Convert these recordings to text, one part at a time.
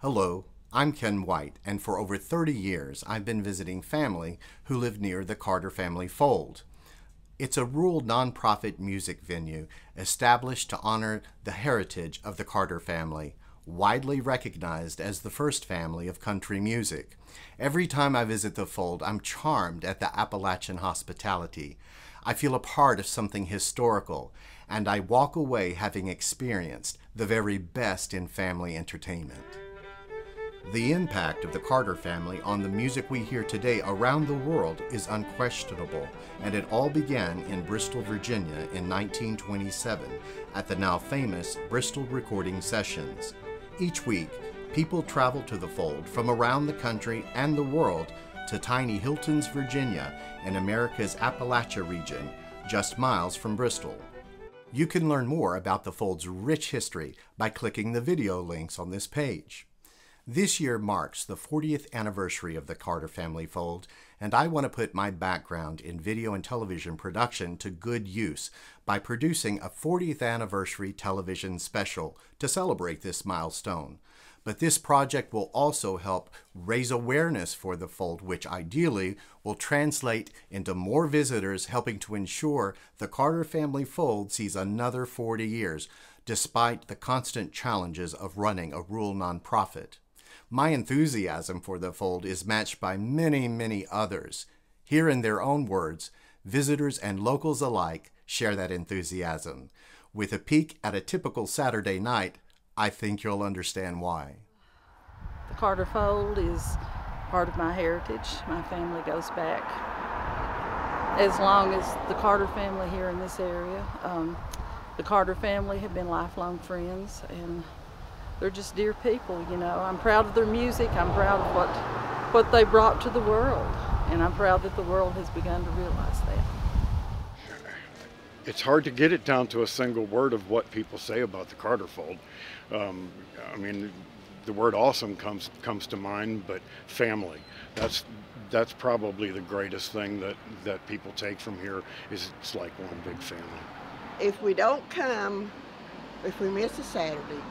Hello, I'm Ken White, and for over 30 years I've been visiting family who live near the Carter Family Fold. It's a rural nonprofit music venue established to honor the heritage of the Carter family, widely recognized as the first family of country music. Every time I visit the Fold, I'm charmed at the Appalachian hospitality. I feel a part of something historical, and I walk away having experienced the very best in family entertainment. The impact of the Carter family on the music we hear today around the world is unquestionable, and it all began in Bristol, Virginia in 1927 at the now famous Bristol Recording Sessions. Each week, people travel to the Fold from around the country and the world to tiny Hiltons, Virginia, in America's Appalachia region, just miles from Bristol. You can learn more about the Fold's rich history by clicking the video links on this page. This year marks the 40th anniversary of the Carter Family Fold, and I want to put my background in video and television production to good use by producing a 40th anniversary television special to celebrate this milestone. But this project will also help raise awareness for the Fold, which ideally will translate into more visitors, helping to ensure the Carter Family Fold sees another 40 years, despite the constant challenges of running a rural nonprofit. My enthusiasm for the Fold is matched by many others. Here in their own words, visitors and locals alike share that enthusiasm. With a peek at a typical Saturday night, I think you'll understand why. The Carter Fold is part of my heritage. My family goes back as long as the Carter family here in this area. The Carter family have been lifelong friends, and they're just dear people, you know. I'm proud of their music. I'm proud of what they brought to the world, and I'm proud that the world has begun to realize that. It's hard to get it down to a single word of what people say about the Carter Fold. I mean, the word awesome comes to mind, but family. That's probably the greatest thing that people take from here. Is it's like one big family. If we don't come, if we miss a Saturday,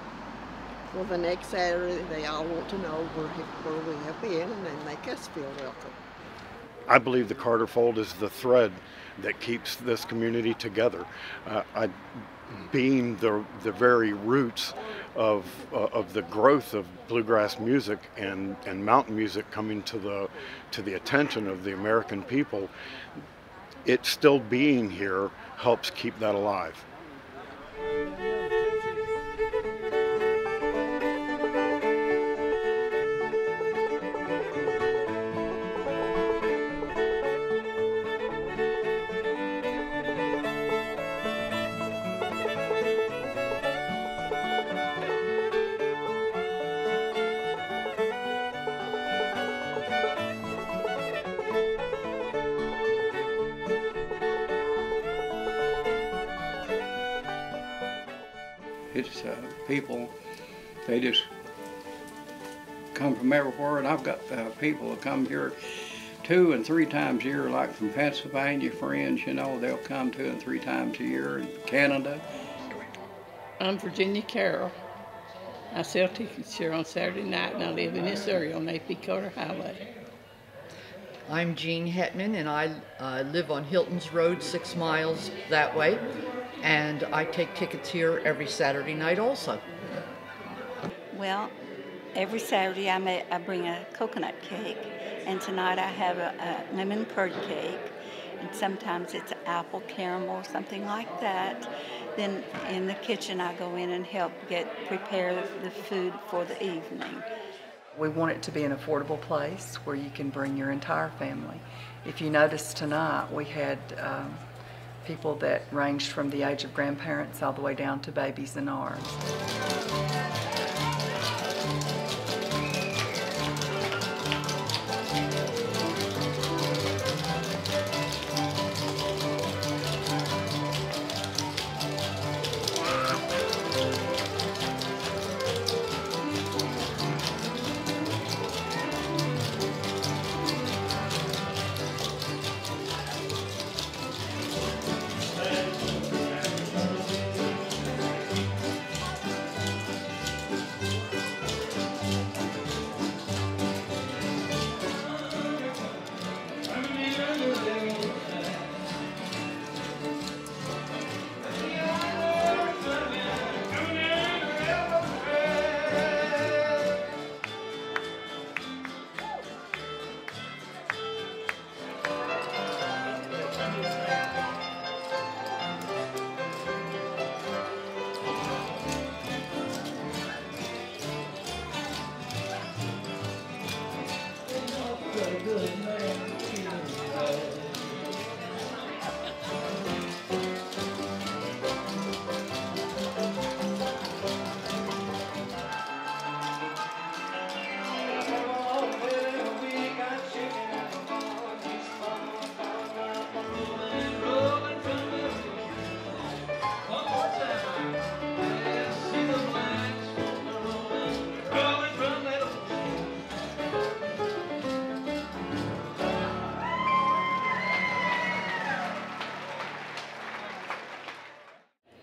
well, the next Saturday they all want to know where we have been, and they make us feel welcome. I believe the Carter Fold is the thread that keeps this community together. Being the very roots of the growth of bluegrass music and mountain music coming to the attention of the American people, it still being here helps keep that alive. It's people, they just come from everywhere, and I've got people that come here 2 and 3 times a year, like from Pennsylvania, friends, you know, they'll come 2 and 3 times a year, in Canada. I'm Virginia Carroll. I sell tickets here on Saturday night, and I live in this area on AP Carter Highway. I'm Jean Hetman, and I live on Hilton's Road, 6 miles that way, and I take tickets here every Saturday night also. Well, every Saturday I bring a coconut cake, and tonight I have a lemon curd cake, and sometimes it's apple caramel, something like that. Then in the kitchen I go in and help prepare the food for the evening. We want it to be an affordable place where you can bring your entire family. If you notice tonight, we had people that ranged from the age of grandparents all the way down to babies in arms.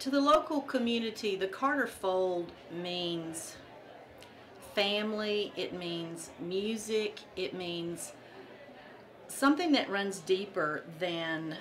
To the local community, the Carter Fold means family, it means music, it means something that runs deeper than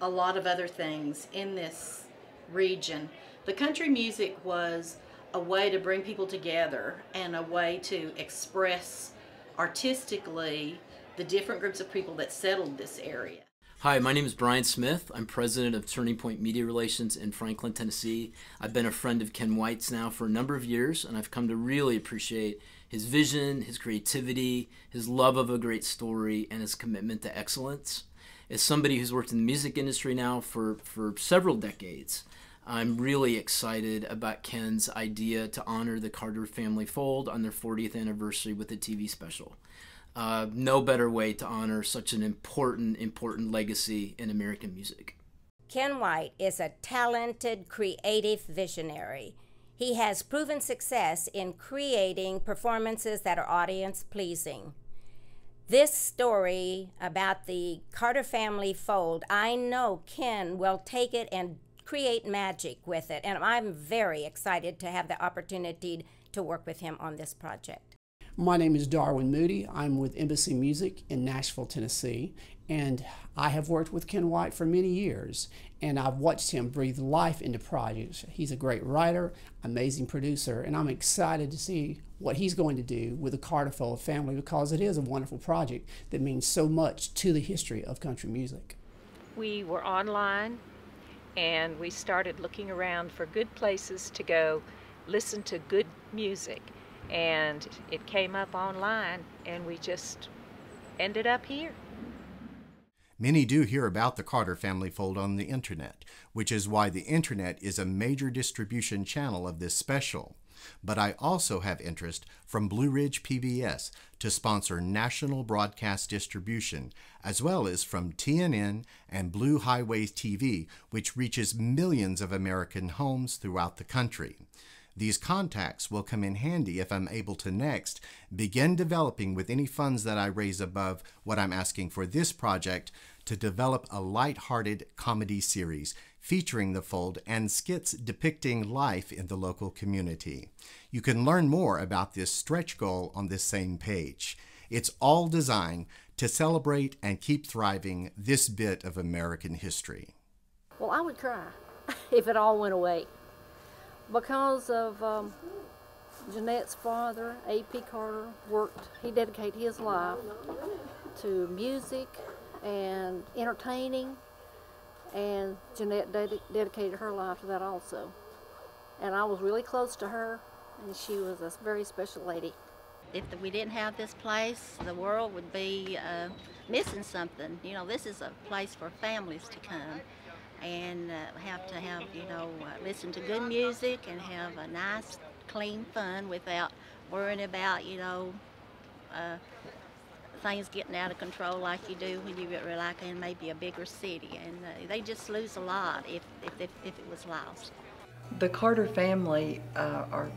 a lot of other things in this region. The country music was a way to bring people together and a way to express artistically the different groups of people that settled this area. Hi, my name is Brian Smith. I'm president of Turning Point Media Relations in Franklin, Tennessee. I've been a friend of Ken White's now for a number of years, and I've come to really appreciate his vision, his creativity, his love of a great story, and his commitment to excellence. As somebody who's worked in the music industry now for several decades, I'm really excited about Ken's idea to honor the Carter family fold on their 40th anniversary with a TV special. No better way to honor such an important legacy in American music. Ken White is a talented, creative visionary. He has proven success in creating performances that are audience-pleasing. This story about the Carter family fold, I know Ken will take it and create magic with it, and I'm very excited to have the opportunity to work with him on this project. My name is Darwin Moody. I'm with Embassy Music in Nashville, Tennessee, and I have worked with Ken White for many years, and I've watched him breathe life into projects. He's a great writer, amazing producer, and I'm excited to see what he's going to do with the Carter Fold family, because it is a wonderful project that means so much to the history of country music. We were online, and we started looking around for good places to go listen to good music. And it came up online, and we just ended up here. Many do hear about the Carter family fold on the internet, which is why the internet is a major distribution channel of this special. But I also have interest from Blue Ridge PBS to sponsor national broadcast distribution, as well as from TNN and Blue Highway TV, which reaches millions of American homes throughout the country. These contacts will come in handy if I'm able to next begin developing with any funds that I raise above what I'm asking for this project to develop a light-hearted comedy series featuring the fold and skits depicting life in the local community. You can learn more about this stretch goal on this same page. It's all designed to celebrate and keep thriving this bit of American history. Well, I would cry if it all went away. Because of Jeanette's father, A.P. Carter, he dedicated his life to music and entertaining, and Jeanette dedicated her life to that also. And I was really close to her, and she was a very special lady. If we didn't have this place, the world would be missing something. You know, this is a place for families to come and listen to good music and have a nice, clean fun without worrying about, things getting out of control like you do when you're like in maybe a bigger city. And they just lose a lot if it was lost. The Carter family,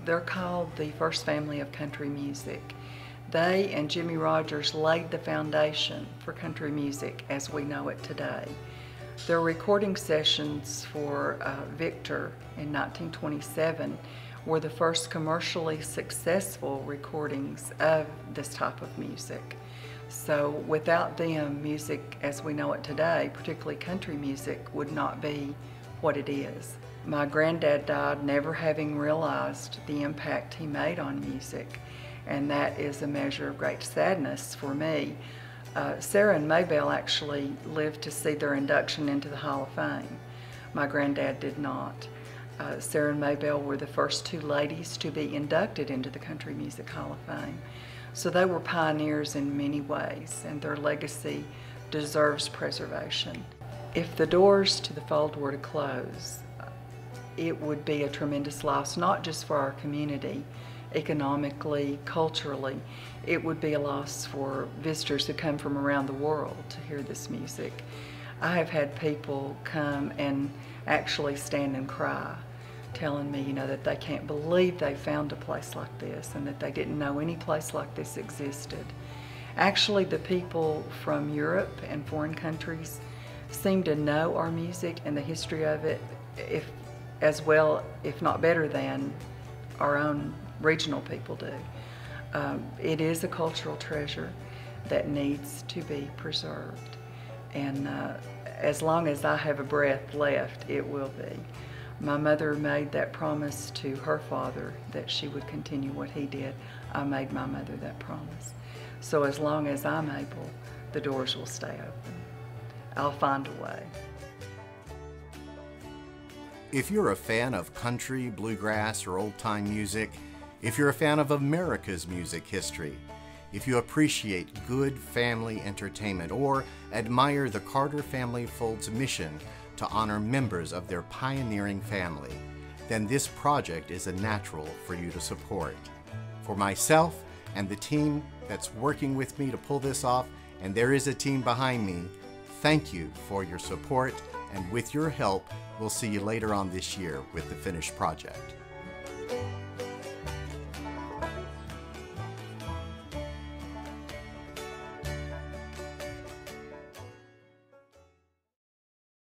they're called the first family of country music. They and Jimmy Rogers laid the foundation for country music as we know it today. Their recording sessions for Victor in 1927 were the first commercially successful recordings of this type of music. So without them, music as we know it today, particularly country music, would not be what it is. My granddad died never having realized the impact he made on music, and that is a measure of great sadness for me. Sarah and Maybelle actually lived to see their induction into the Hall of Fame. My granddad did not. Sarah and Maybelle were the first two ladies to be inducted into the Country Music Hall of Fame. So they were pioneers in many ways, and their legacy deserves preservation. If the doors to the fold were to close, it would be a tremendous loss, not just for our community, economically, culturally. It would be a loss for visitors who come from around the world to hear this music. I have had people come and actually stand and cry, telling me, that they can't believe they found a place like this and that they didn't know any place like this existed. Actually, the people from Europe and foreign countries seem to know our music and the history of it as well, if not better than, our own regional people do. It is a cultural treasure that needs to be preserved. And as long as I have a breath left, it will be. My mother made that promise to her father that she would continue what he did. I made my mother that promise. So as long as I'm able, the doors will stay open. I'll find a way. If you're a fan of country, bluegrass, or old-time music, if you're a fan of America's music history, if you appreciate good family entertainment or admire the Carter Family Fold's mission to honor members of their pioneering family, then this project is a natural for you to support. For myself and the team that's working with me to pull this off, and there is a team behind me, thank you for your support, and with your help, we'll see you later on this year with the finished project.